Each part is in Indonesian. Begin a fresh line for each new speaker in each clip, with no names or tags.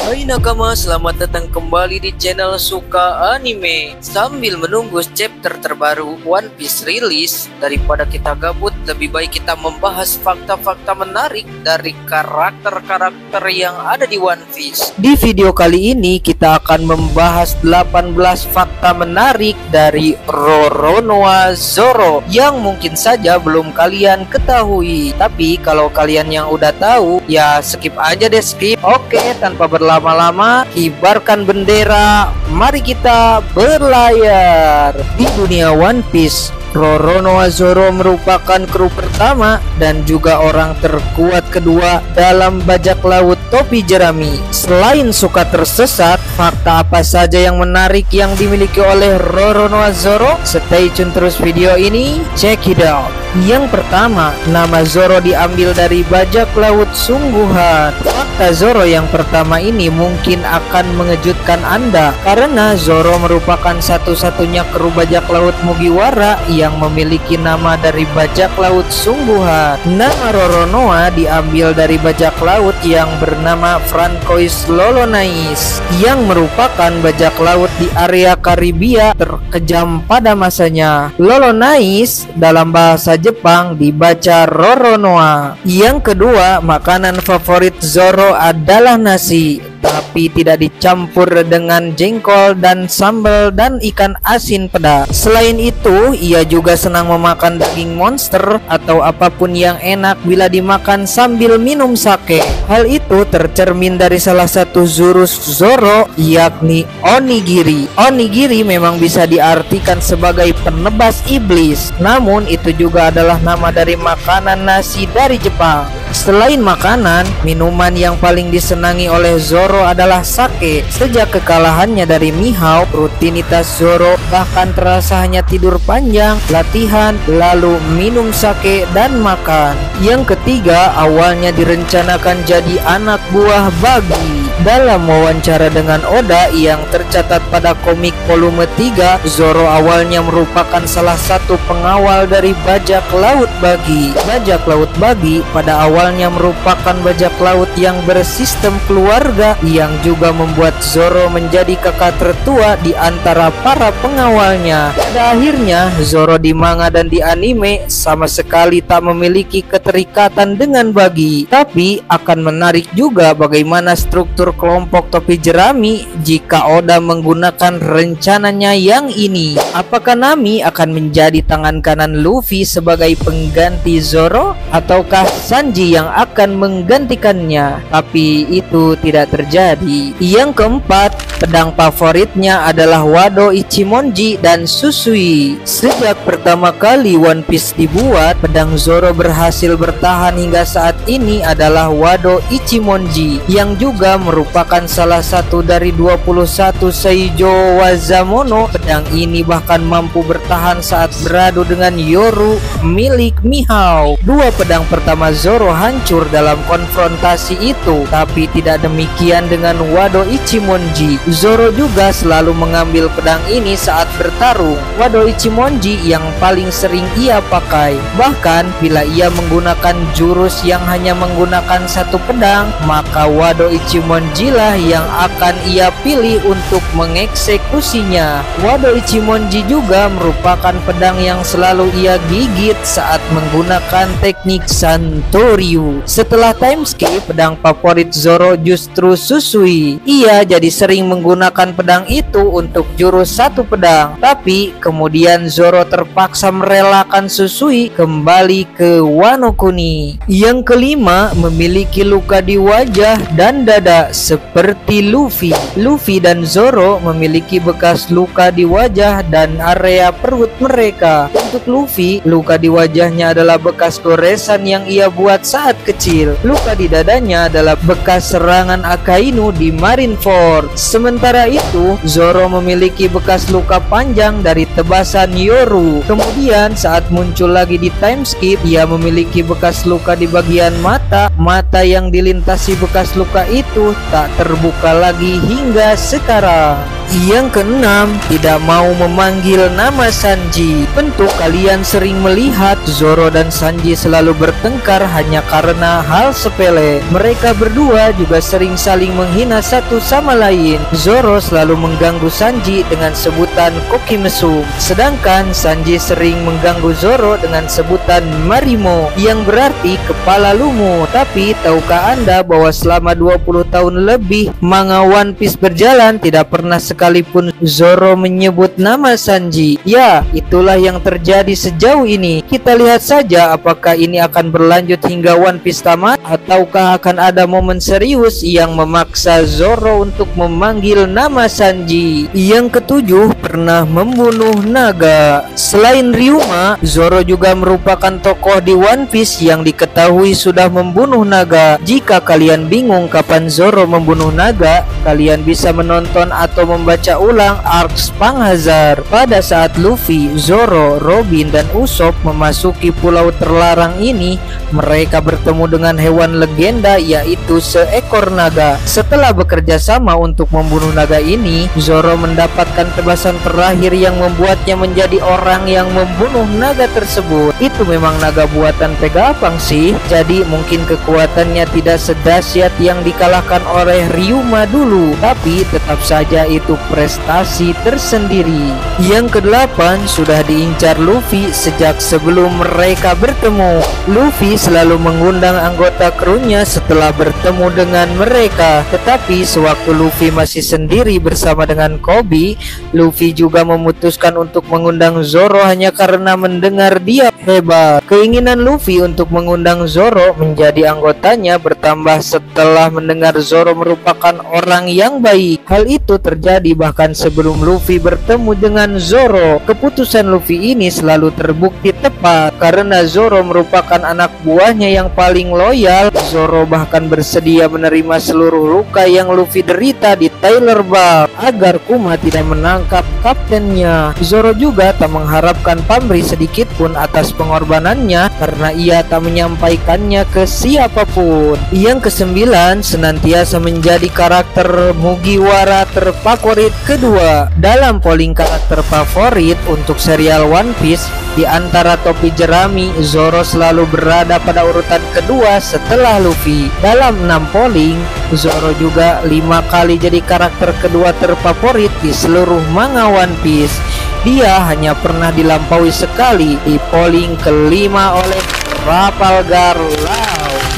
Hai nakama, selamat datang kembali di channel Suka Anime. Sambil menunggu chapter terbaru One Piece rilis, daripada kita gabut, lebih baik kita membahas fakta-fakta menarik dari karakter-karakter yang ada di One Piece. Di video kali ini kita akan membahas 18 fakta menarik dari Roronoa Zoro yang mungkin saja belum kalian ketahui. Tapi kalau kalian yang udah tahu, ya skip aja deh, skip. Oke, tanpa berlama-lama, kibarkan bendera, mari kita berlayar. Di dunia One Piece, Roronoa Zoro merupakan kru pertama dan juga orang terkuat kedua dalam bajak laut topi jerami. Selain suka tersesat, fakta apa saja yang menarik yang dimiliki oleh Roronoa Zoro? Stay tune terus video ini, check it out. Yang pertama, nama Zoro diambil dari bajak laut sungguhan. Fakta Zoro yang pertama ini mungkin akan mengejutkan Anda karena Zoro merupakan satu-satunya kru bajak laut Mugiwara yang memiliki nama dari bajak laut sungguhan. Nama Roronoa diambil dari bajak laut yang bernama Francois Lolonais yang merupakan bajak laut di area Karibia terkejam pada masanya. Lolonais dalam bahasa Jepang dibaca Roronoa. Yang kedua, makanan favorit Zoro adalah nasi, tapi tidak dicampur dengan jengkol dan sambal dan ikan asin pedas. Selain itu, ia juga senang memakan daging monster atau apapun yang enak bila dimakan sambil minum sake. Hal itu tercermin dari salah satu jurus Zoro, yakni onigiri. Onigiri memang bisa diartikan sebagai penebas iblis, namun itu juga adalah nama dari makanan nasi dari Jepang. Selain makanan, minuman yang paling disenangi oleh Zoro adalah sake. Sejak kekalahannya dari Mihawk, rutinitas Zoro bahkan terasa hanya tidur panjang, latihan, lalu minum sake dan makan. Yang ketiga, awalnya direncanakan jadi anak buah Buggy. Dalam wawancara dengan Oda yang tercatat pada komik volume 3, Zoro awalnya merupakan salah satu pengawal dari bajak laut Buggy. Bajak laut Buggy pada awalnya merupakan bajak laut yang bersistem keluarga yang juga membuat Zoro menjadi kakak tertua di antara para pengawalnya. Pada akhirnya, Zoro di manga dan di anime sama sekali tak memiliki keterikatan dengan Buggy. Tapi akan menarik juga bagaimana struktur kelompok topi jerami jika Oda menggunakan rencananya yang ini. Apakah Nami akan menjadi tangan kanan Luffy sebagai pengganti Zoro, ataukah Sanji yang akan menggantikannya? Tapi itu tidak terjadi. Yang keempat, pedang favoritnya adalah Wado Ichimonji dan Susui. Sejak pertama kali One Piece dibuat, pedang Zoro berhasil bertahan hingga saat ini adalah Wado Ichimonji, yang juga merupakan salah satu dari 21 Seijo Wazamono. Pedang ini bahkan mampu bertahan saat beradu dengan Yoru milik Mihawk. Dua pedang pertama Zoro hancur dalam konfrontasi itu, tapi tidak demikian dengan Wado Ichimonji. Zoro juga selalu mengambil pedang ini saat bertarung. Wado Ichimonji yang paling sering ia pakai. Bahkan bila ia menggunakan jurus yang hanya menggunakan satu pedang, maka Wado Ichimonji lah yang akan ia pilih untuk mengeksekusinya. Wado Ichimonji juga merupakan pedang yang selalu ia gigit saat menggunakan teknik Santoryu. Setelah time skip, pedang favorit Zoro justru Susui. Ia jadi sering menggunakan pedang itu untuk jurus satu pedang, tapi kemudian Zoro terpaksa merelakan Susui kembali ke Wano Kuni. Yang kelima, memiliki luka di wajah dan dada seperti Luffy. Luffy dan Zoro memiliki bekas luka di wajah dan area perut mereka. Untuk Luffy, luka di wajahnya adalah bekas goresan yang ia buat saat kecil. Luka di dadanya adalah bekas serangan Akainu di Marineford. Sementara itu, Zoro memiliki bekas luka panjang dari tebasan Yoru. Kemudian saat muncul lagi di time skip, ia memiliki bekas luka di bagian mata. Mata yang dilintasi bekas luka itu tak terbuka lagi hingga sekarang. Yang keenam, tidak mau memanggil nama Sanji. Bentuk kalian sering melihat Zoro dan Sanji selalu bertengkar hanya karena hal sepele. Mereka berdua juga sering saling menghina satu sama lain. Zoro selalu mengganggu Sanji dengan sebutan Koki Mesum, sedangkan Sanji sering mengganggu Zoro dengan sebutan Marimo, yang berarti kepala lumut. Tapi tahukah Anda bahwa selama 20 tahun lebih manga One Piece berjalan, tidak pernah sekalipun Zoro menyebut nama Sanji? Ya, itulah yang terjadi sejauh ini. Kita lihat saja apakah ini akan berlanjut hingga One Piece tamat, ataukah akan ada momen serius yang memaksa Zoro untuk memanggil nama Sanji. Yang ketujuh, pernah membunuh naga. Selain Ryuma, Zoro juga merupakan tokoh di One Piece yang diketahui sudah membunuh naga. Jika kalian bingung kapan Zoro membunuh naga, kalian bisa menonton atau membaca ulang arc Panghazar. Pada saat Luffy, Zoro, Robin, dan Usopp memasuki pulau terlarang ini, mereka bertemu dengan hewan legenda, yaitu seekor naga. Setelah bekerja sama untuk membunuh naga ini, Zoro mendapatkan tebasan terakhir yang membuatnya menjadi orang yang membunuh naga tersebut. Itu memang naga buatan Vegapunk sih, jadi mungkin kekuatannya tidak sedahsyat yang dikalahkan oleh Ryuma dulu, tapi tetap saja itu prestasi tersendiri. Yang kedelapan, sudah diincar Luffy sejak sebelum mereka bertemu. Luffy selalu mengundang anggota krunya setelah bertemu dengan mereka, tetapi sewaktu Luffy masih sendiri bersama dengan Koby, Luffy juga memutuskan untuk mengundang Zoro hanya karena mendengar dia hebat. Keinginan Luffy untuk mengundang Zoro menjadi anggotanya bertambah setelah mendengar Zoro merupakan orang yang baik. Hal itu terjadi bahkan sebelum Luffy bertemu dengan Zoro. Keputusan Luffy ini selalu terbukti tepat karena Zoro merupakan anak buahnya yang paling loyal. Zoro bahkan bersedia menerima seluruh luka yang Luffy derita di Tyler Bar agar Kuma tidak menangkap kaptennya. Zoro juga tak mengharapkan pamrih sedikit pun atas pengorbanannya karena ia tak menyampaikannya ke siapapun. Yang kesembilan, senantiasa menjadi karakter Mugiwara terfavorit kedua. Dalam polling karakter favorit untuk serial One Piece, di antara topi jerami, Zoro selalu berada pada urutan kedua setelah Luffy. Dalam 6 polling, Zoro juga 5 kali jadi karakter kedua terfavorit di seluruh manga One Piece. Dia hanya pernah dilampaui sekali di polling kelima oleh Trafalgar Law.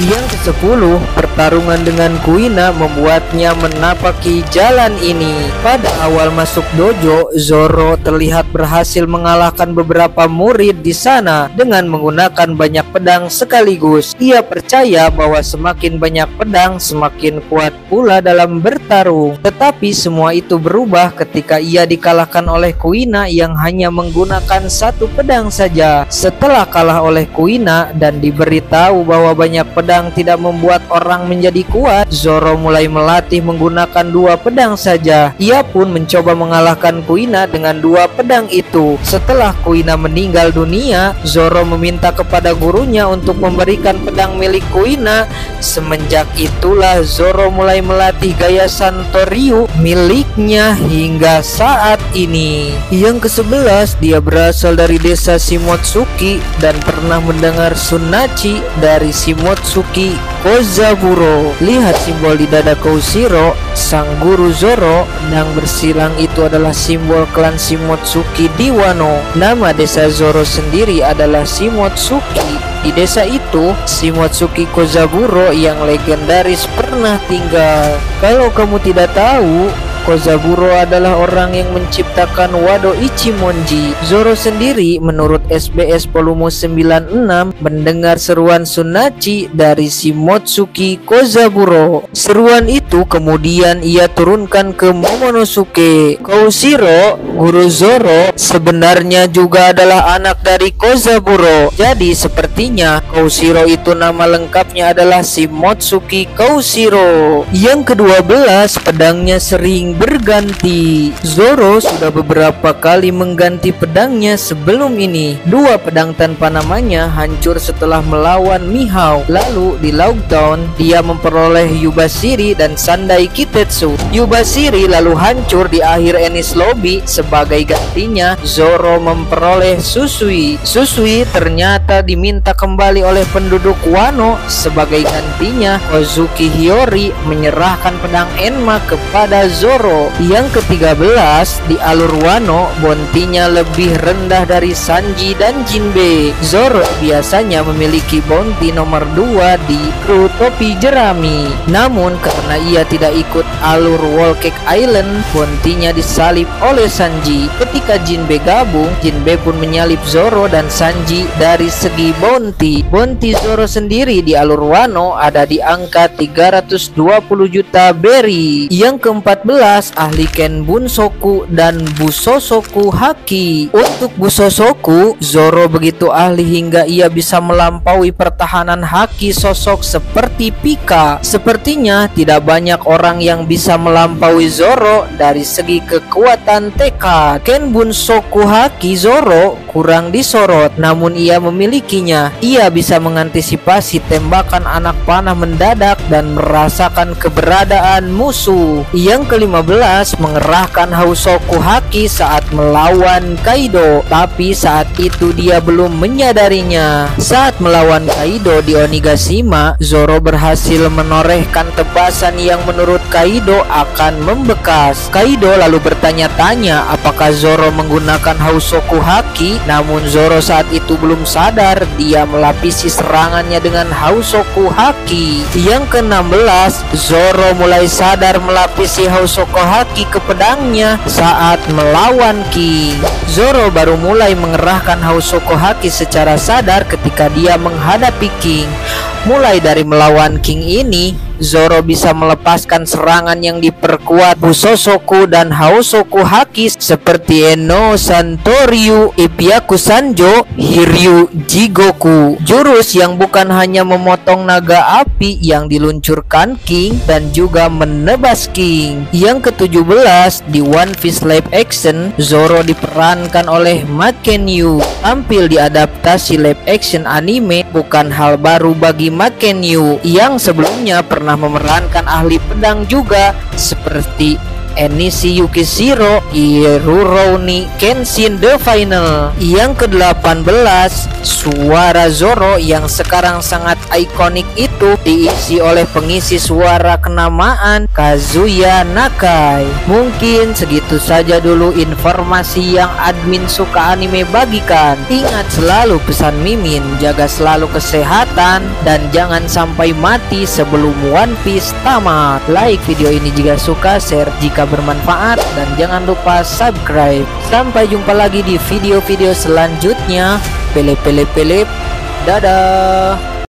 Yang ke-10, pertarungan dengan Kuina membuatnya menapaki jalan ini. Pada awal masuk dojo, Zoro terlihat berhasil mengalahkan beberapa murid di sana dengan menggunakan banyak pedang sekaligus. Ia percaya bahwa semakin banyak pedang, semakin kuat pula dalam bertarung. Tetapi semua itu berubah ketika ia dikalahkan oleh Kuina yang hanya menggunakan satu pedang saja. Setelah kalah oleh Kuina dan diberitahu bahwa banyak pedang tidak membuat orang menjadi kuat, Zoro mulai melatih menggunakan 2 pedang saja. Ia pun mencoba mengalahkan Kuina dengan 2 pedang itu. Setelah Kuina meninggal dunia, Zoro meminta kepada gurunya untuk memberikan pedang milik Kuina. Semenjak itulah Zoro mulai melatih gaya Santoryu miliknya hingga saat ini. Yang ke-11, dia berasal dari desa Shimotsuki dan pernah mendengar Sunnachi dari Shimotsuki Kozaburo. Lihat simbol di dada Koshiro, sang guru Zoro. Pedang bersilang itu adalah simbol klan Shimotsuki di Wano. Nama desa Zoro sendiri adalah Shimotsuki. Di desa itu, Shimotsuki Kozaburo yang legendaris pernah tinggal. Kalau kamu tidak tahu, Kozaburo adalah orang yang menciptakan Wado Ichimonji. Zoro sendiri menurut SBS volume 96 mendengar seruan Sunnachi dari Shimotsuki Kozaburo. Seruan itu kemudian ia turunkan ke Momonosuke. Koshiro, guru Zoro, sebenarnya juga adalah anak dari Kozaburo. Jadi sepertinya Koshiro itu nama lengkapnya adalah Shimotsuki Koshiro. Yang ke-12, pedangnya sering berganti. Zoro sudah beberapa kali mengganti pedangnya sebelum ini. 2 pedang tanpa namanya hancur setelah melawan Mihawk. Lalu di Lockdown dia memperoleh Yubashiri dan Sandai Kitetsu. Yubashiri lalu hancur di akhir Enies Lobby sebelum sebagai gantinya Zoro memperoleh Susui. Susui ternyata diminta kembali oleh penduduk Wano. Sebagai gantinya Kozuki Hiyori menyerahkan pedang Enma kepada Zoro. Yang ke-13, di alur Wano bounty-nya lebih rendah dari Sanji dan Jinbe. Zoro biasanya memiliki bounty nomor 2 di kru topi jerami. Namun karena ia tidak ikut alur Whole Cake Island, bounty-nya disalib oleh Sanji. Ketika Jinbe gabung, Jinbe pun menyalip Zoro dan Sanji dari segi bounty. Bounty Zoro sendiri di alur Wano ada di angka 320 juta berry. Yang ke-14, ahli Ken Bunsoku dan Busosoku Haki. Untuk Busosoku, Zoro begitu ahli hingga ia bisa melampaui pertahanan Haki sosok seperti Pika. Sepertinya tidak banyak orang yang bisa melampaui Zoro dari segi kekuatan tekad. Ken Bunsoku Haki Zoro kurang disorot, namun ia memilikinya. Ia bisa mengantisipasi tembakan anak panah mendadak dan merasakan keberadaan musuh. Yang ke-15, mengerahkan Hausoku Haki saat melawan Kaido, tapi saat itu dia belum menyadarinya. Saat melawan Kaido di Onigashima, Zoro berhasil menorehkan tebasan yang menurut Kaido akan membekas. Kaido lalu bertanya-tanya apakah Zoro menggunakan Hausoku Haki, namun Zoro saat itu belum sadar dia melapisi serangannya dengan Hausoku Haki. Yang ke-16, Zoro mulai sadar melapisi Hausoku Haki ke pedangnya saat melawan King. Zoro baru mulai mengerahkan Hausoku Haki secara sadar ketika dia menghadapi King. Mulai dari melawan King ini, Zoro bisa melepaskan serangan yang diperkuat Busosoku dan Hausoku Haki seperti Eno Santoryu, Ipyaku Sanjo, Hiryu Jigoku. Jurus yang bukan hanya memotong naga api yang diluncurkan King dan juga menebas King. Yang ke-17, di One Piece live action, Zoro diperankan oleh Mackenyu. Tampil di adaptasi live action anime bukan hal baru bagi Mackenyu yang sebelumnya pernah memerankan ahli pedang juga seperti Enishi Yukishiro di Rurouni Kenshin The Final. Yang ke-18, suara Zoro yang sekarang sangat ikonik itu diisi oleh pengisi suara kenamaan Kazuya Nakai. Mungkin segitu saja dulu informasi yang admin suka anime bagikan. Ingat selalu pesan Mimin, jaga selalu kesehatan dan jangan sampai mati sebelum One Piece tamat. Like video ini jika suka, share jika bermanfaat, dan jangan lupa subscribe. Sampai jumpa lagi di video-video selanjutnya. Pele. Dadah.